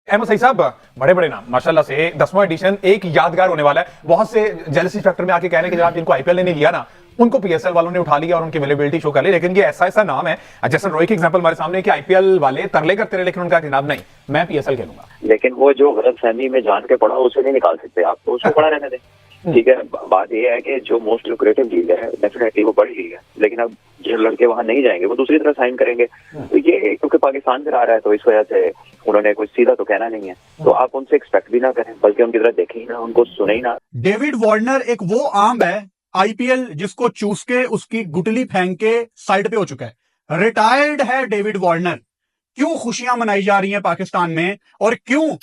अहमद सईद साहब, बड़े बड़े नाम माशाल्लाह से 10वां एडिशन एक यादगार होने वाला है। बहुत से जेलसी फैक्टर में आके कह रहे हैं कि जनाब जिनको आईपीएल ने नहीं लिया ना, उनको पीएसएल वालों ने उठा लिया और उनकी अवेलेबिलिटी शो कर ली। लेकिन ये ऐसा नाम है, जैसे रोहित की एग्जांपल हमारे सामने कि आईपीएल वाले तरले करते रहे, लेकिन उनका जनाब नहीं, मैं पीएसएल खेलूंगा। लेकिन वो जो गलतफहमी में जान के पड़ा उसे नहीं निकाल सकते आप, तो उसको पड़ा रहने दें। ठीक है, बात ये है कि जो मोस्ट लुक्रेटिव लीग है डेफिनेटली वो बड़ी लीग है, लेकिन अब जो लड़के वहां नहीं जाएंगे वो दूसरी तरह साइन करेंगे। तो ये क्योंकि पाकिस्तान में आ रहा है तो इस वजह से उन्होंने कुछ सीधा तो कहना नहीं है, तो आप उनसे एक्सपेक्ट भी ना करें, बल्कि उनकी तरह देखें ही ना, उनको सुने ही ना। डेविड वार्नर एक वो आम है आईपीएल जिसको चूस के उसकी गुटली फेंक के साइड पे हो चुका है। रिटायर्ड है डेविड वार्नर। क्यों खुशियां मनाई जा रही हैं पाकिस्तान में, और क्यों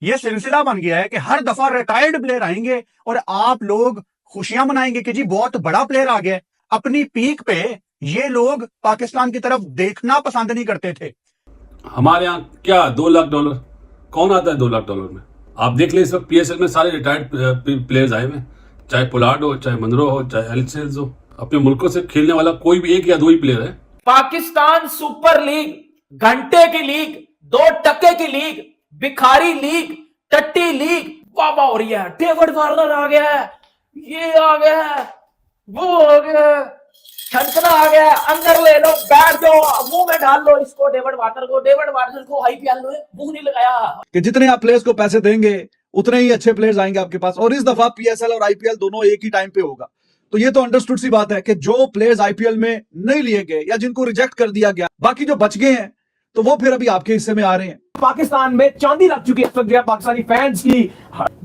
ये सिलसिला बन गया है कि हर दफा रिटायर्ड प्लेयर आएंगे और आप लोग खुशियां मनाएंगे कि जी बहुत बड़ा प्लेयर आ गया। अपनी पीक पे ये लोग पाकिस्तान की तरफ देखना पसंद नहीं करते थे। हमारे यहाँ क्या $2 लाख कौन आता है $2 लाख में? आप देख ले, इस वक्त पीएसएल में सारे रिटायर्ड प्लेयर्स आए हुए, चाहे पोलार्ड हो, चाहे मनरो हो, चाहे एल्सेल्स हो। अपने मुल्कों से खेलने वाला कोई भी एक या दो ही प्लेयर है। पाकिस्तान सुपर लीग घंटे की लीग, 2 टके की लीग, भिखारी लीग, टट्टी लीग वाह वाह हो रही है। डेविड वार्नर आ गया है, ये आ गया है, वो आ गया है, छनकना आ गया है, अंदर ले लो, बैठ जाओ, मुंह में डाल लो इसको, डेविड वार्नर को आईपीएल में मुंह नहीं लगाया कि जितने आप प्लेयर्स को पैसे देंगे उतने ही अच्छे प्लेयर्स आएंगे आपके पास, और इस दफा पीएसएल और आईपीएल दोनों एक ही टाइम पे होगा। तो ये तो अंडरस्टूड सी बात है कि जो प्लेयर्स आईपीएल में नहीं लिए गए या जिनको रिजेक्ट कर दिया गया, बाकी जो बच गए हैं तो वो फिर अभी आपके हिस्से में आ रहे हैं। पाकिस्तान में चांदी लग चुकी है इस वक्त पाकिस्तानी फैंस की।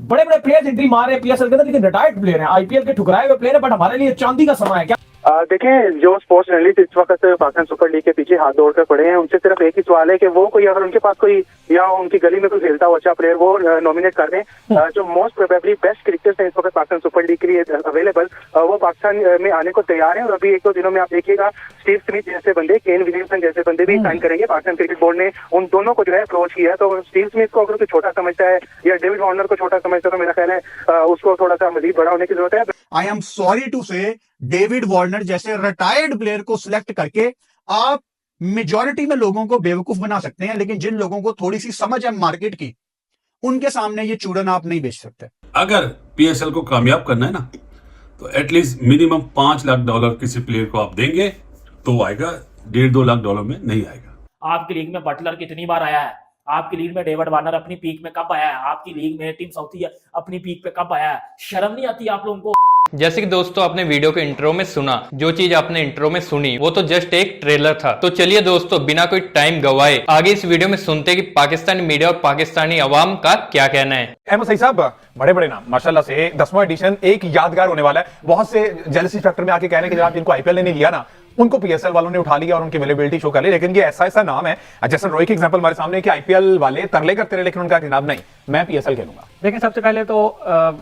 बड़े बड़े प्लेयर्स एंट्री मार रहे हैं पीएसएल के अंदर, लेकिन रिटायर्ड प्लेयर हैं, आईपीएल के ठुकराए हुए प्लेयर हैं, बट हमारे लिए चांदी का समय है। क्या देखें, जो स्पोर्ट्स जर्नलिस्ट इस वक्त पाकिस्तान सुपर लीग के पीछे हाथ दौड़ कर पड़े हैं, उनसे सिर्फ एक ही सवाल है कि वो कोई अगर उनके पास कोई या उनकी गली में कोई खेलता हुआ अच्छा प्लेयर वो नॉमिनेट कर दें। जो मोस्ट प्रोबेबली बेस्ट क्रिकेटर्स हैं इस वक्त पाकिस्तान सुपर लीग के लिए अवेलेबल, वो पाकिस्तान में आने को तैयार हैं। और अभी 1-2 दिनों में आप देखिएगा स्टीव स्मिथ जैसे बंदे, केन विलियमसन जैसे बंदे भी साइन करेंगे। पाकिस्तान क्रिकेट बोर्ड ने उन दोनों को जो है अप्रोच किया है। तो स्टीव स्मिथ को अगर कोई छोटा समझता है या डेविड वार्नर को छोटा समझता है, तो मेरा ख्याल है उसको थोड़ा सा मजीद बड़ा होने की जरूरत है। आई एम सॉरी टू से, डेविड वार्नर जैसे रिटायर्ड प्लेयर को सिलेक्ट करके आप मेजॉरिटी में लोगों को बेवकूफ बना सकते हैं, लेकिन जिन लोगों को थोड़ी सी समझ है मार्केट की, उनके सामने ये चूरन आप नहीं बेच सकते। अगर पीएसएल को कामयाब करना है ना, तो एटलीस्ट मिनिमम $5 लाख किसी प्लेयर को आप देंगे तो आएगा, $1.5-2 लाख में नहीं आएगा। आपकी लीग में बटलर कितनी बार आया है? आपकी लीग में डेविड वार्नर अपनी पीक में कब आया है? आपकी लीग में टीम साउथी अपनी पीक पे कब आया है? शर्म नहीं आती आप लोगों को? जैसे कि दोस्तों आपने वीडियो के इंट्रो में सुना, जो चीज आपने इंट्रो में सुनी वो तो जस्ट एक ट्रेलर था। तो चलिए दोस्तों, बिना कोई टाइम गवाए आगे इस वीडियो में सुनते हैं कि पाकिस्तानी मीडिया और पाकिस्तानी अवाम का क्या कहना है। अहमद सईद साहब, बड़े बड़े नाम माशाल्लाह से 10वां एडिशन एक यादगार होने वाला है। बहुत से जेलसी फैक्टर में आके कह रहे हैं कि जनाब जिनको आईपीएल ने नहीं लिया ना, उनको पीएसएल वालों ने उठा लिया और उनकी अवेलेबिलिटी शो कर ली। लेकिन ये ऐसा नाम है, जैसे रोहित की एग्जांपल हमारे सामने कि आईपीएल वाले तरले करते रहे, लेकिन उनका जनाब नहीं, मैं पीएसएल खेलूंगा। लेकिन सबसे पहले तो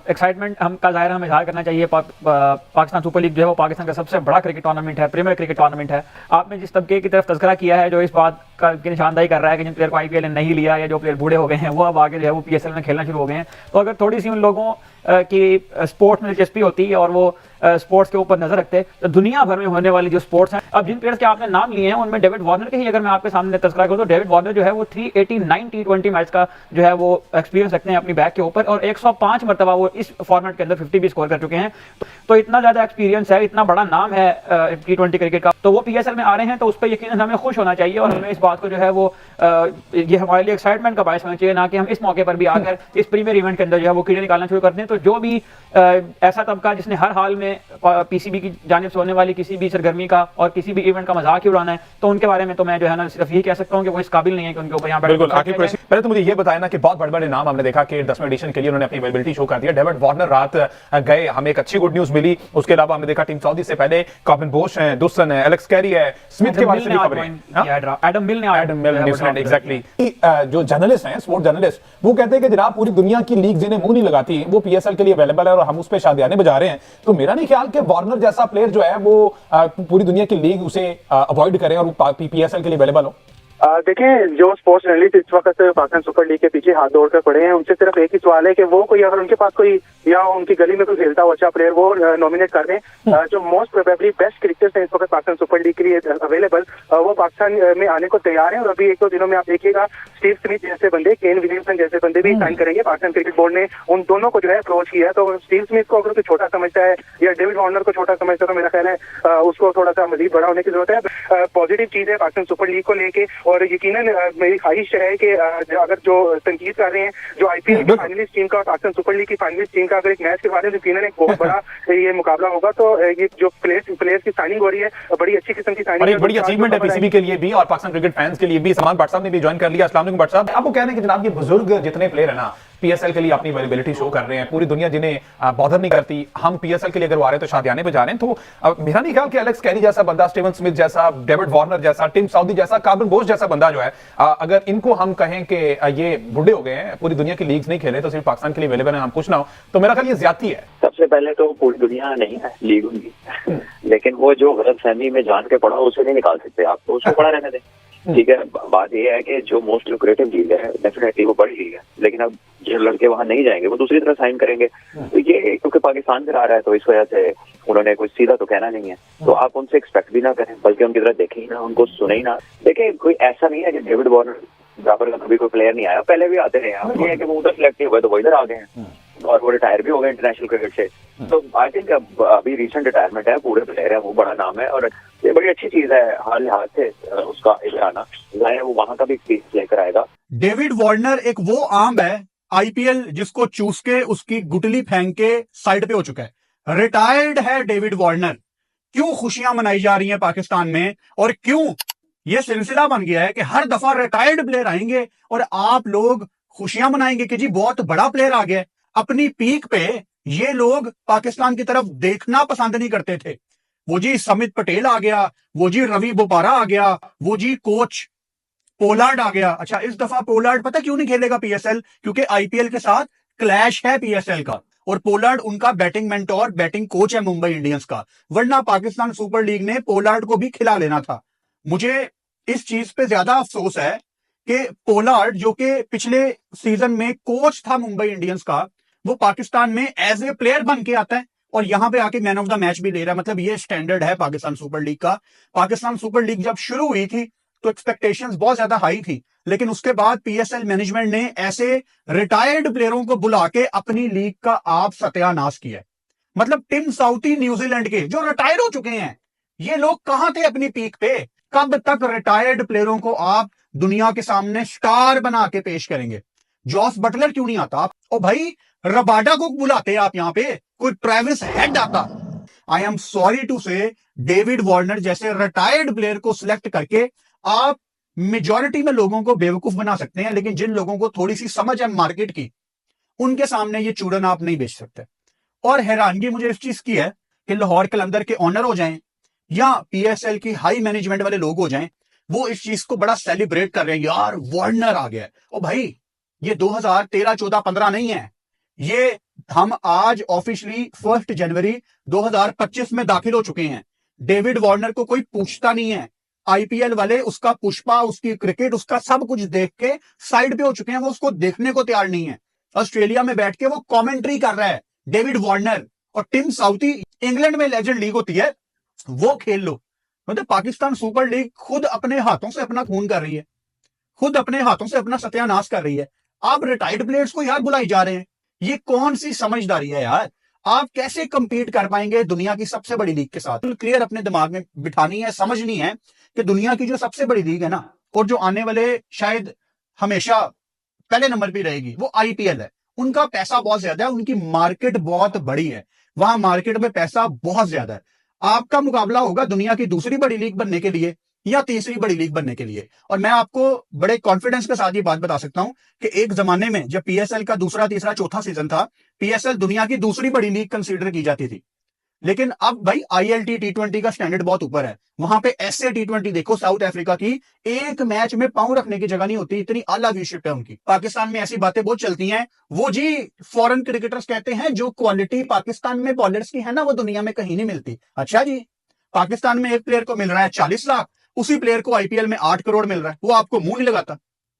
एक्साइटमेंट हम का ज़ाहिर हमें इज़हार करना चाहिए। पाकिस्तान सुपर लीग जो है वो पाकिस्तान का सबसे बड़ा क्रिकेट टूर्नामेंट है, प्रीमियर क्रिकेट टूर्नामेंट है। आपने जिस तबके की तरफ तज़किरा किया है जो इस बात की निशानदाही कर रहा है कि जिन प्लेयर को आईपीएल ने नहीं लिया या जो प्लेयर बूढ़े हो गए हैं वो अब आगे जो है वो पीएसएल में खेलना शुरू हो गए हैं, तो अगर थोड़ी सी उन लोगों की स्पोर्ट्स में दिलचस्पी होती है और वो स्पोर्ट्स के ऊपर नजर रखते हैं, तो दुनिया भर में होने वाली जो स्पोर्ट्स हैं, अब जिन प्लेयर्स के आपने नाम लिए हैं उनमें डेविड वार्नर के ही अगर मैं आपके सामने तज़किरा करूं तो डेविड वार्नर जो है वो 389 T20 मैच का जो है वो एक्सपीरियंस रखते हैं अपनी बैक के ऊपर, और 105 मरतबा वो इस फॉर्मेट के अंदर 50 भी स्कोर कर चुके हैं। तो इतना ज्यादा एक्सपीरियंस है, इतना बड़ा नाम है T20 क्रिकेट का, तो वो पीएसएल में आ रहे हैं, तो उस पर यकीनन हमें खुश होना चाहिए और हमें इस बात को जो है वो ये हमारे लिए एक्साइटमेंट का बायस होना चाहिए, ना कि हम इस मौके पर भी आकर इस प्रीमियर इवेंट के अंदर जो है वो कीड़े निकालना शुरू करते हैं। तो जो भी ऐसा तबका जिसने हर हाल में पीसीबी की जानिब से होने वाली किसी भी सरगर्मी का और किसी भी इवेंट का मजाक ही उड़ाना है, तो उनके बारे में तो मैं जो है ना सिर्फ यही कह सकता हूं कि वो इस काबिल नहीं है कि उनके ऊपर यहाँ पहले तो मुझे ये बताया ना कि बहुत बड़े बड़े नाम हमने देखा कि 10वें एडिशन के लिए उन्होंने अपनी अवेलेबिलिटी शो कर दिया। डेविड वार्नर रात गए, हमें एक अच्छी गुड न्यूज मिली। उसके अलावा हमने देखा टीम सऊदी से पहले कॉबिन बोश है, दुसन है, एलेक्स कैरी है, स्मिथ के बारे में खबरें, एडम मिल न्यूजीलैंड एग्जैक्टली। जो जर्नलिस्ट हैं, स्पोर्ट्स जर्नलिस्ट, वो कहते हैं कि जनाब पूरी दुनिया की लीग जिन्हें मुंह नहीं लगाती वो पीएसएल के लिए अवेलेबल है और हम उस पर शादियाने बजा रहे हैं। तो मेरा नहीं ख्याल कि वार्नर जैसा प्लेयर जो है वो पूरी दुनिया की लीग उसे अवॉइड करें और पीएसएल के लिए अवेलेबल हो। देखें, जो स्पोर्ट्स जर्नलिस्ट इस वक्त पाकिस्तान सुपर लीग के पीछे हाथ जोड़कर पड़े हैं, उनसे सिर्फ एक ही सवाल है कि वो कोई अगर उनके पास कोई या उनकी गली में कोई खेलता हुआ अच्छा प्लेयर वो नॉमिनेट कर दें। जो मोस्ट प्रोबेबली बेस्ट क्रिकेटर्स हैं इस वक्त पाकिस्तान सुपर लीग के लिए अवेलेबल, वो पाकिस्तान में आने को तैयार हैं। और अभी एक दो दिनों में आप देखिएगा स्टीव स्मिथ जैसे बंदे, केन विलियमसन जैसे बंदे भी साइन करेंगे। पाकिस्तान क्रिकेट बोर्ड ने उन दोनों को जो है अप्रोच किया है। तो स्टीव स्मिथ को अगर कोई छोटा समझता है या डेविड वार्नर को छोटा समझता है तो मेरा ख्याल है उसको थोड़ा सा मजीद बड़ा होने की जरूरत है। पॉजिटिव चीज है पाकिस्तान सुपर लीग को लेके, और यकीनन मेरी ख्वाहिश है कि अगर जो तनकीद कर रहे हैं जो आईपीएल की फाइनलिस्ट टीम का और पाकिस्तान सुपर लीग की फाइनलिस्ट टीम का अगर एक मैच के बारे में यकीनन एक बहुत बड़ा ये मुकाबला होगा, तो ये जो प्लेयर्स की साइनिंग हो रही है बड़ी अच्छी किस्म की और साइनिंग एक बड़ी अचीवमेंट है पीसीबी के लिए भी और पाकिस्तान क्रिकेट फैंस के लिए भी। सलमान भट्ट साहब ने भी ज्वाइन कर लिया। अस्सलाम वालेकुम भट्ट साहब, आपको कहना है कि जनाब ये बुजुर्ग जितने प्लेयर है ना पीएसएल के लिए अपनी अवेलेबिलिटी शो कर रहे हैं, पूरी दुनिया जिन्हें बॉदर नहीं करती, हम पीएसएल के लिए अगर वो आ रहे हैं तो शादियाने पे जा रहे हैं। तो मेरा नहीं ख्याल कि एलेक्स कैरी जैसा बंदा, स्टीवन स्मिथ जैसा, डेविड वार्नर जैसा, टिम साउदी जैसा, कार्बन बोस जैसा बंदा जो है, अगर इनको हम कहें कि ये बुढ़े हो गए हैं, पूरी दुनिया की लीग्स नहीं खेले तो सिर्फ पाकिस्तान के लिए अवेलेबल है, हम कुछ ना हो, तो मेरा ख्याल ये ज्यादती है। सबसे पहले तो पूरी दुनिया नहीं है लीग उनकी, लेकिन वो जो गलतफहमी में जान के पड़ा उसे नहीं निकाल सकते आप, तो उसको पड़ा रहने दें। ठीक है, बात यह है कि जो मोस्ट लुक्रेटिव लीग है डेफिनेटली वो बड़ी लीग है, लेकिन अब जो लड़के वहां नहीं जाएंगे वो दूसरी तरफ साइन करेंगे। तो ये क्योंकि पाकिस्तान से आ रहा है तो इस वजह से उन्होंने कुछ सीधा तो कहना नहीं है, तो आप उनसे एक्सपेक्ट भी ना करें, बल्कि उनकी तरफ देखें ही ना, उनको सुने ही ना। देखिए, कोई ऐसा नहीं है कि डेविड वार्नर बराबर का कभी कोई प्लेयर नहीं आया, पहले भी आते रहे। अब ये है कि वो उधर सिलेक्ट हुए तो वो इधर आ गए हैं और वो रिटायर भी हो गए इंटरनेशनल क्रिकेट से। तो आई थिंक अभी रिसेंट रिटायरमेंट है, पूरे प्लेयर है, वो बड़ा नाम है और ये बड़ी अच्छी चीज है हर लिहाज से उसका इधर आना, जाहिर है वो वहां का भी एक्सपीरियंस लेकर आएगा। डेविड वार्नर एक वो आम है आईपीएल जिसको चूस के उसकी गुटली फेंक के साइड पे हो चुका है। रिटायर्ड है डेविड वार्नर। क्यों खुशियां मनाई जा रही हैं पाकिस्तान में और क्यों ये सिलसिला बन गया है कि हर दफा रिटायर्ड प्लेयर आएंगे और आप लोग खुशियां मनाएंगे कि जी बहुत बड़ा प्लेयर आ गया। अपनी पीक पे ये लोग पाकिस्तान की तरफ देखना पसंद नहीं करते थे। वो जी समित पटेल आ गया, वो जी रवि बोपारा आ गया, वो जी कोच पोलार्ड आ गया। अच्छा, इस दफा पोलार्ड पता क्यों नहीं खेलेगा पीएसएल? क्योंकि आईपीएल के साथ क्लैश है पीएसएल का और पोलार्ड उनका बैटिंग मेंटोर, बैटिंग कोच है मुंबई इंडियंस का, वरना पाकिस्तान सुपर लीग ने पोलार्ड को भी खिला लेना था। मुझे इस चीज पे ज्यादा अफसोस है कि पोलार्ड जो कि पिछले सीजन में कोच था मुंबई इंडियंस का, वो पाकिस्तान में एज ए प्लेयर बन के आता है और यहां पे आके मैन ऑफ द मैच भी ले रहा है। मतलब ये स्टैंडर्ड है पाकिस्तान सुपर लीग का। पाकिस्तान सुपर लीग जब शुरू हुई थी तो एक्सपेक्टेशंस बहुत ज्यादा हाई थी, लेकिन उसके बाद पीएसएल मैनेजमेंट ने ऐसे रिटायर्ड प्लेयरों को बुला के अपनी लीग का आप सत्यानाश किया। मतलब टिम साउथी न्यूजीलैंड के जो रिटायर हो चुके हैं, ये लोग कहां थे अपनी पीक पे? कब तक रिटायर्ड प्लेयरों को आप दुनिया के सामने स्टार बना के पेश करेंगे? जॉस बटलर क्यों नहीं आता? ओ भाई, रबाडा को बुलाते आप यहां पे, कोई ट्रेविस हेड आता। आई एम सॉरी टू से, डेविड वार्नर जैसे रिटायर्ड प्लेयर को सिलेक्ट करके आप मेजॉरिटी में लोगों को बेवकूफ बना सकते हैं, लेकिन जिन लोगों को थोड़ी सी समझ है मार्केट की, उनके सामने ये चूड़न आप नहीं बेच सकते। और हैरानगी मुझे इस चीज की है कि लाहौर कलंदर के ऑनर हो जाएं या पीएसएल की हाई मैनेजमेंट वाले लोग हो जाएं, वो इस चीज को बड़ा सेलिब्रेट कर रहे हैं, यार वार्नर आ गया। ओ भाई, ये 2013, 14, 15 नहीं है, ये हम आज ऑफिशियली 1 जनवरी 2025 में दाखिल हो चुके हैं। डेविड वार्नर को कोई पूछता नहीं है। आईपीएल वाले उसका पुष्पा, उसकी क्रिकेट, उसका सब कुछ देख के साइड पे हो चुके हैं, वो उसको देखने को तैयार नहीं है। ऑस्ट्रेलिया में बैठ के वो कमेंट्री कर रहा है डेविड वार्नर। और टिम साउथी, इंग्लैंड में लेजेंड लीग होती है, वो खेल लो। मतलब पाकिस्तान सुपर लीग खुद अपने हाथों से अपना खून कर रही है, खुद अपने हाथों से अपना सत्यानाश कर रही है। आप रिटायर्ड प्लेयर्स को यार बुलाई जा रहे हैं, ये कौन सी समझदारी है यार? आप कैसे कंपीट कर पाएंगे दुनिया की सबसे बड़ी लीग के साथ? क्लियर अपने दिमाग में बिठानी है, समझनी है कि दुनिया की जो सबसे बड़ी लीग है ना, और जो आने वाले शायद हमेशा पहले नंबर पे रहेगी, वो आईपीएल है। उनका पैसा बहुत ज्यादा है, उनकी मार्केट बहुत बड़ी है, वहां मार्केट में पैसा बहुत ज्यादा है। आपका मुकाबला होगा दुनिया की दूसरी बड़ी लीग बनने के लिए या तीसरी बड़ी लीग बनने के लिए। और मैं आपको बड़े कॉन्फिडेंस के साथ ये बात बता सकता हूं कि एक जमाने में जब पीएसएल का दूसरा, तीसरा, चौथा सीजन था, पीएसएल दुनिया की दूसरी बड़ी लीग कंसीडर की जाती थी। लेकिन अब भाई आईएलटी टी20 का स्टैंडर्ड बहुत ऊपर है। वहां पे ऐसे टी20 देखो साउथ अफ्रीका की, एक मैच में पांव रखने की जगह नहीं होती, इतनी आला व्यूशिप है उनकी। पाकिस्तान में ऐसी बातें बहुत चलती हैं, वो जी फॉरेन क्रिकेटर्स कहते हैं जो क्वालिटी पाकिस्तान में बॉलर्स की है ना, वो दुनिया में कहीं नहीं मिलती। अच्छा जी, पाकिस्तान में एक प्लेयर को मिल रहा है 40 लाख उसी प्लेयर को आईपीएल में 8 करोड़ मिल रहा है, वो आपको मुंह नहीं लगाता।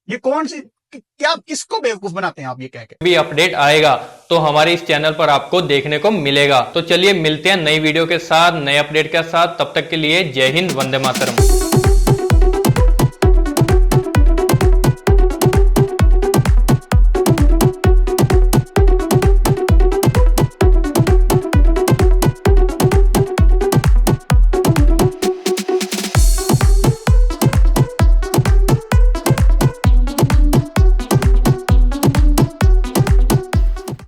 ये कौन सी, क्या किसको बेवकूफ बनाते हैं आप ये कह के? भी अपडेट आएगा तो हमारे इस चैनल पर आपको देखने को मिलेगा। तो चलिए मिलते हैं नई वीडियो के साथ, नए अपडेट के साथ। तब तक के लिए जय हिंद, वंदे मातरम।